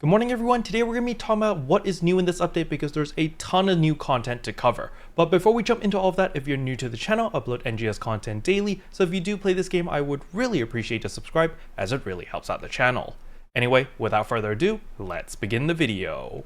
Good morning everyone, today we're going to be talking about what is new in this update because there's a ton of new content to cover. But before we jump into all of that, if you're new to the channel, I upload NGS content daily, so if you do play this game, I would really appreciate to subscribe as it really helps out the channel. Anyway, without further ado, let's begin the video.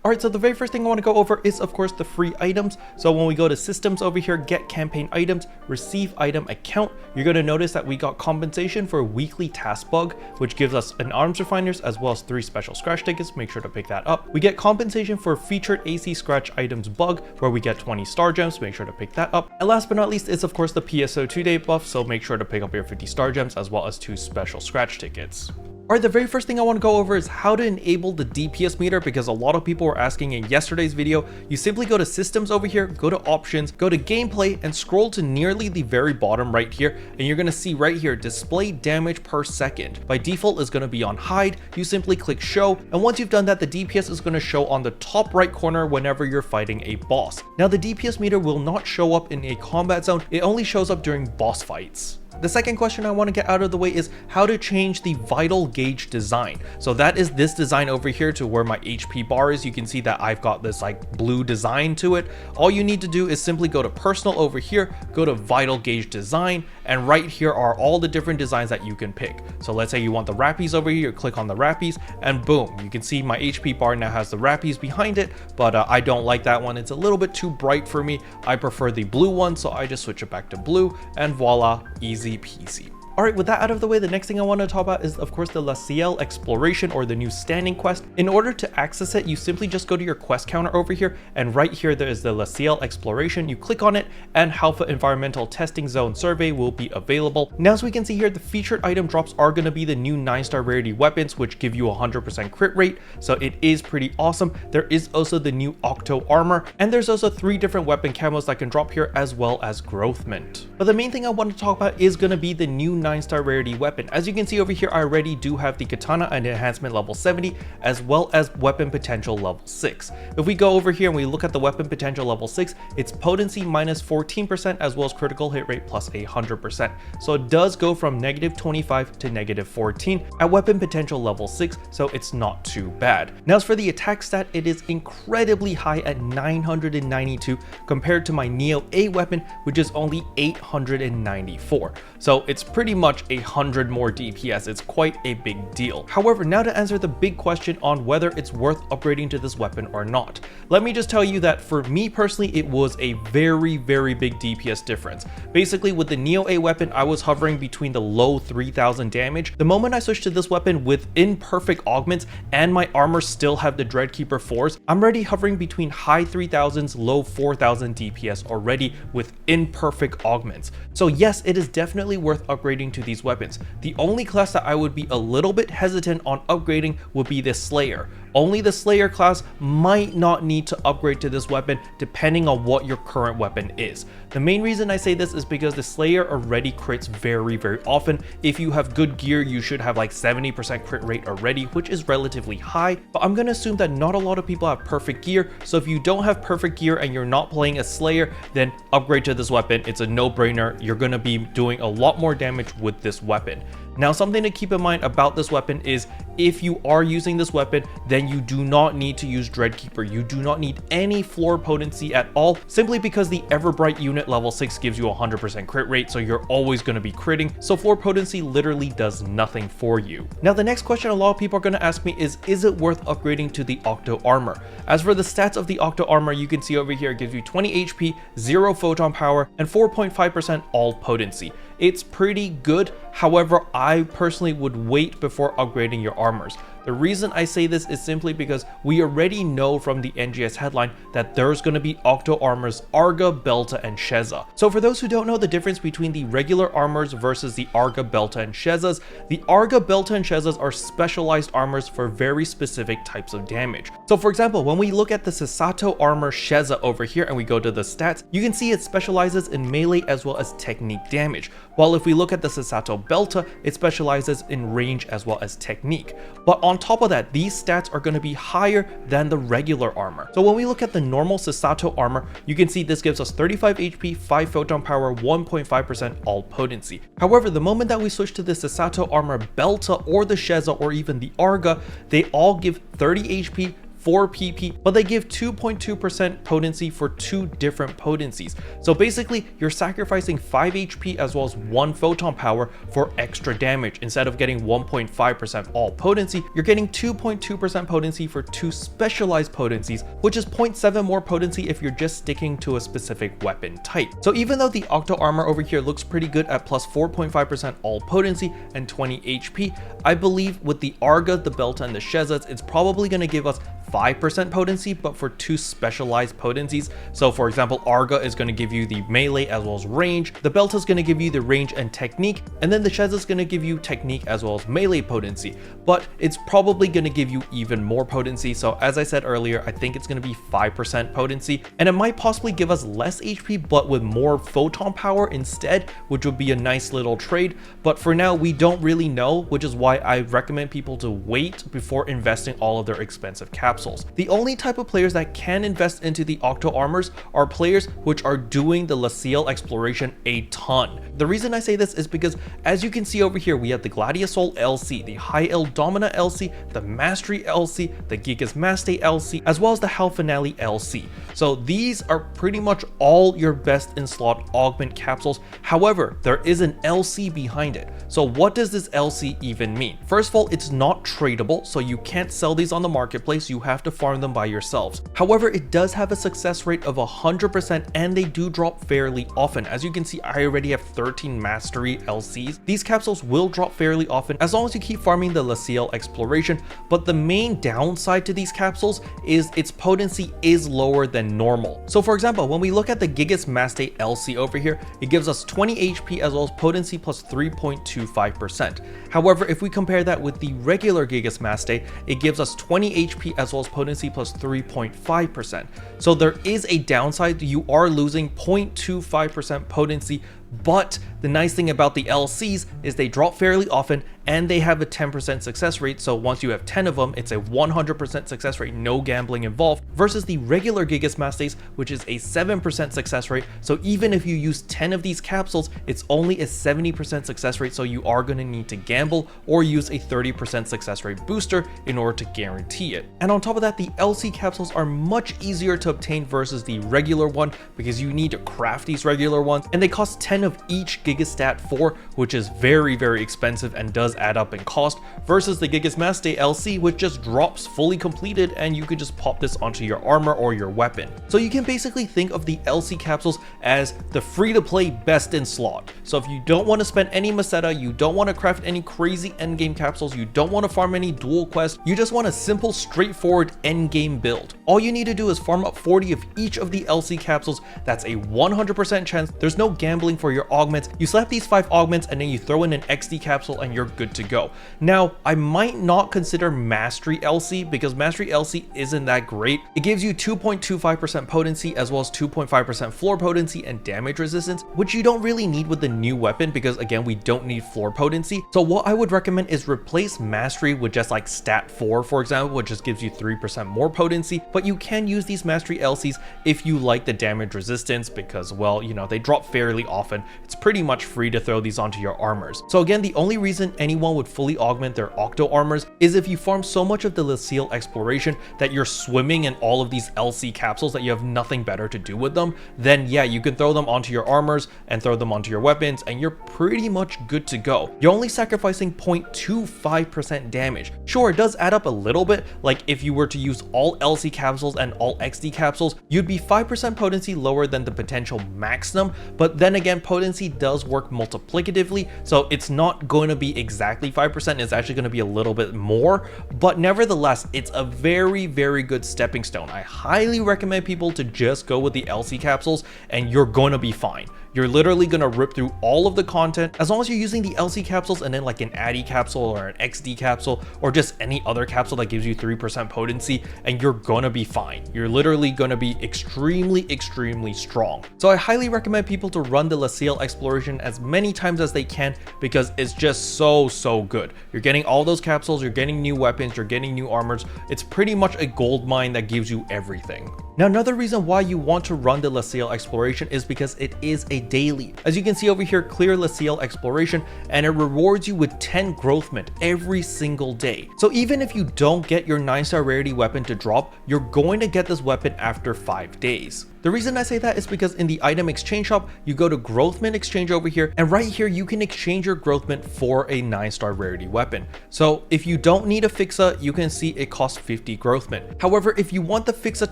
Alright, so the very first thing I want to go over is of course the free items. So when we go to systems over here, get campaign items, receive item account, you're going to notice that we got compensation for weekly task bug, which gives us an arms refiners as well as 3 special scratch tickets. Make sure to pick that up. We get compensation for featured AC scratch items bug, where we get 20 star gems. Make sure to pick that up. And last but not least is of course the PSO2 day buff, so make sure to pick up your 50 star gems as well as 2 special scratch tickets. Alright, the very first thing I want to go over is how to enable the DPS meter, because a lot of people were asking in yesterday's video. You simply go to systems over here, go to options, go to gameplay, and scroll to nearly the very bottom right here, and you're going to see right here display damage per second. By default is going to be on hide. You simply click show, and once you've done that, the DPS is going to show on the top right corner whenever you're fighting a boss. Now the DPS meter will not show up in a combat zone, it only shows up during boss fights. The second question I want to get out of the way is how to change the vital gauge design. So that is this design over here to where my HP bar is. You can see that I've got this like blue design to it. All you need to do is simply go to personal over here, go to vital gauge design, and right here are all the different designs that you can pick. So let's say you want the rappies over here, click on the rappies, and boom, you can see my HP bar now has the rappies behind it, but I don't like that one. It's a little bit too bright for me. I prefer the blue one, so I just switch it back to blue, and voila, easy peasy. Alright, with that out of the way, the next thing I want to talk about is of course the Leciel exploration, or the new standing quest. In order to access it, you simply just go to your quest counter over here, and right here there is the Leciel exploration. You click on it and Alpha Environmental Testing Zone Survey will be available. Now as we can see here, the featured item drops are going to be the new 9-star rarity weapons, which give you 100% crit rate, so it is pretty awesome. There is also the new Octo armor, and there's also 3 different weapon camos that can drop here, as well as Growthment. But the main thing I want to talk about is going to be the new 9-star rarity weapon. As you can see over here, I already do have the katana and enhancement level 70, as well as weapon potential level 6. If we go over here and we look at the weapon potential level 6, it's potency minus 14% as well as critical hit rate plus 100%. So it does go from -25 to -14 at weapon potential level 6, so it's not too bad. Now as for the attack stat, it is incredibly high at 992 compared to my Neo A weapon, which is only 894. So it's pretty much 100 more DPS. It's quite a big deal. However, now to answer the big question on whether it's worth upgrading to this weapon or not. Let me just tell you that for me personally, it was a very big DPS difference. Basically with the Neo A weapon, I was hovering between the low 3000 damage. The moment I switched to this weapon with imperfect augments and my armor still have the Dreadkeeper 4s, I'm already hovering between high 3000s, low 4000 DPS already with imperfect augments. So yes, it is definitely worth upgrading to these weapons. The only class that I would be a little bit hesitant on upgrading would be the Slayer. Only the Slayer class might not need to upgrade to this weapon depending on what your current weapon is. The main reason I say this is because the Slayer already crits very often. If you have good gear, you should have like 70% crit rate already, which is relatively high, but I'm gonna assume that not a lot of people have perfect gear. So if you don't have perfect gear and you're not playing a Slayer, then upgrade to this weapon. It's a no-brainer. You're gonna be doing a lot more damage with this weapon. Now something to keep in mind about this weapon is if you are using this weapon, then you do not need to use Dreadkeeper. You do not need any floor potency at all, simply because the Everbright unit level 6 gives you 100% crit rate, so you're always going to be critting, so floor potency literally does nothing for you. Now the next question a lot of people are going to ask me is it worth upgrading to the Octo armor? As for the stats of the Octo armor, you can see over here it gives you 20 HP, 0 photon power, and 4.5% all potency. It's pretty good. However, I personally would wait before upgrading your armors. The reason I say this is simply because we already know from the NGS headline that there's going to be Octo armors Arga, Belta, and Sheza. So for those who don't know the difference between the regular armors versus the Arga, Belta, and Shezas, the Arga, Belta, and Shezas are specialized armors for very specific types of damage. So for example, when we look at the Sasato armor Sheza over here and we go to the stats, you can see it specializes in melee as well as technique damage. While if we look at the Sasato Belta, it specializes in range as well as technique. But on on top of that, these stats are going to be higher than the regular armor. So when we look at the normal Sasato armor, you can see this gives us 35 HP, 5 photon power, 1.5% all potency. However, the moment that we switch to the Sasato armor Belta or the Sheza or even the Arga, they all give 30 HP, 4 PP, but they give 2.2% potency for 2 different potencies. So basically, you're sacrificing 5 HP as well as 1 photon power for extra damage. Instead of getting 1.5% all potency, you're getting 2.2% potency for 2 specialized potencies, which is 0.7 more potency if you're just sticking to a specific weapon type. So even though the Octo armor over here looks pretty good at plus 4.5% all potency and 20 HP, I believe with the Arga, the Belta, and the Shezas, it's probably going to give us 5% potency, but for 2 specialized potencies. So for example, Arga is going to give you the melee as well as range, the Belta is going to give you the range and technique, and then the Sheza is going to give you technique as well as melee potency, but it's probably going to give you even more potency. So as I said earlier, I think it's going to be 5% potency, and it might possibly give us less HP but with more photon power instead, which would be a nice little trade. But for now, we don't really know, which is why I recommend people to wait before investing all of their expensive capsules. The only type of players that can invest into the Octo armors are players which are doing the Leciel exploration a ton. The reason I say this is because, as you can see over here, we have the Gladiosol LC, the High El Domina LC, the Mastery LC, the Gigas Maste LC, as well as the Hell Finale LC. So these are pretty much all your best in slot augment capsules. However, there is an LC behind it. So what does this LC even mean? First of all, it's not tradable, so you can't sell these on the marketplace. You have to farm them by yourselves. However, it does have a success rate of 100% and they do drop fairly often. As you can see, I already have 13 Mastery LCs. These capsules will drop fairly often as long as you keep farming the Leciel exploration, but the main downside to these capsules is its potency is lower than normal. So for example, when we look at the Gigas Maste LC over here, it gives us 20 HP as well as potency plus 3.25%. However, if we compare that with the regular Gigas Maste, it gives us 20 HP as well as potency plus 3.5%. So there is a downside. You are losing 0.25% potency, but the nice thing about the LCs is they drop fairly often and they have a 10% success rate. So once you have 10 of them, it's a 100% success rate, no gambling involved, versus the regular Gigas Mastes, which is a 7% success rate. So even if you use 10 of these capsules, it's only a 70% success rate. So you are going to need to gamble or use a 30% success rate booster in order to guarantee it. And on top of that, the LC capsules are much easier to obtain versus the regular one because you need to craft these regular ones and they cost 10 of each Gigastat 4, which is very, very expensive and does add up in cost, versus the Gigas Maste LC, which just drops fully completed and you can just pop this onto your armor or your weapon. So you can basically think of the LC capsules as the free-to-play best in slot. So if you don't want to spend any Meseta, you don't want to craft any crazy endgame capsules, you don't want to farm any dual quests, you just want a simple, straightforward endgame build. All you need to do is farm up 40 of each of the LC capsules. That's a 100% chance. There's no gambling for your augments. You slap these 5 augments and then you throw in an XD capsule and you're good to go. Now, I might not consider Mastery LC because Mastery LC isn't that great. It gives you 2.25% potency as well as 2.5% floor potency and damage resistance, which you don't really need with the new weapon because again, we don't need floor potency. So what I would recommend is replace Mastery with just like Stat 4, for example, which just gives you 3% more potency, but you can use these Mastery LCs if you like the damage resistance because, well, you know, they drop fairly often. It's pretty much free to throw these onto your armors. So again, the only reason anyone would fully augment their Octo armors is if you farm so much of the Leciel exploration that you're swimming in all of these LC capsules that you have nothing better to do with them, then yeah, you can throw them onto your armors and throw them onto your weapons and you're pretty much good to go. You're only sacrificing 0.25% damage. Sure, it does add up a little bit, like if you were to use all LC capsules and all XD capsules, you'd be 5% potency lower than the potential maximum, but then again, potency does work multiplicatively, so it's not going to be exactly 5%, it's actually going to be a little bit more, but nevertheless, it's a very, very good stepping stone. I highly recommend people to just go with the LC capsules and you're going to be fine. you're literally gonna rip through all of the content. As long as you're using the LC capsules and then like an Addy capsule or an XD capsule or just any other capsule that gives you 3% potency, and you're gonna be fine. You're literally gonna be extremely strong. So I highly recommend people to run the Leciel exploration as many times as they can because it's just so good. You're getting all those capsules, you're getting new weapons, you're getting new armors. It's pretty much a gold mine that gives you everything. Now, another reason why you want to run the Leciel exploration is because it is a daily. As you can see over here, clear Leciel exploration, and it rewards you with 10 Growthment every single day. So even if you don't get your 9-star rarity weapon to drop, you're going to get this weapon after 5 days. The reason I say that is because in the item exchange shop, you go to Growthment exchange over here, and right here you can exchange your Growthment for a 9-star rarity weapon. So if you don't need a Fixa, you can see it costs 50 Growthment. However, if you want the Fixa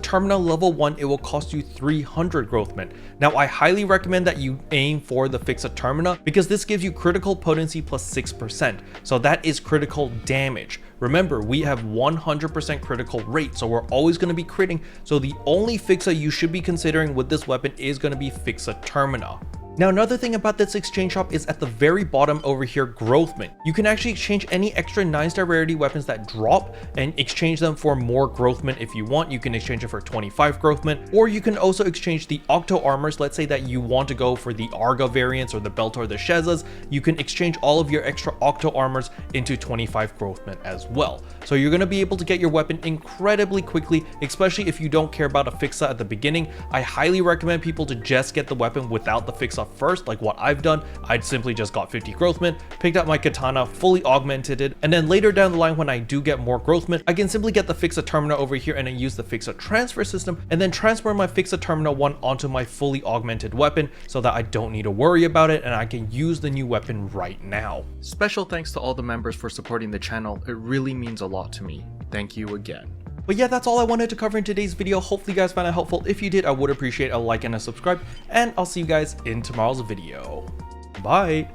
Terminal level 1, it will cost you 300 Growthment. Now I highly recommend that you aim for the Fixa Termina because this gives you critical potency plus 6%. So that is critical damage. Remember, we have 100% critical rate, so we're always going to be critting. So the only Fixa you should be considering with this weapon is going to be Fixa Termina. Now, another thing about this exchange shop is at the very bottom over here, Growthment. You can actually exchange any extra 9-star rarity weapons that drop and exchange them for more Growthment if you want. You can exchange it for 25 Growthment, or you can also exchange the Octo armors. Let's say that you want to go for the Arga variants or the Belt or the Shezas. You can exchange all of your extra Octo armors into 25 Growthment as well. So you're going to be able to get your weapon incredibly quickly, especially if you don't care about a Fixa at the beginning. I highly recommend people to just get the weapon without the Fixa first, like what I've done. I'd simply just got 50 Growthment, picked up my katana, fully augmented it, and then later down the line when I do get more Growthment, I can simply get the Fixa Termina over here and then use the Fixa transfer system and then transfer my Fixa Termina 1 onto my fully augmented weapon so that I don't need to worry about it and I can use the new weapon right now. Special thanks to all the members for supporting the channel. It really means a lot to me. Thank you again. But yeah, that's all I wanted to cover in today's video. Hopefully you guys found it helpful. If you did, I would appreciate a like and a subscribe, and I'll see you guys in tomorrow's video. Bye.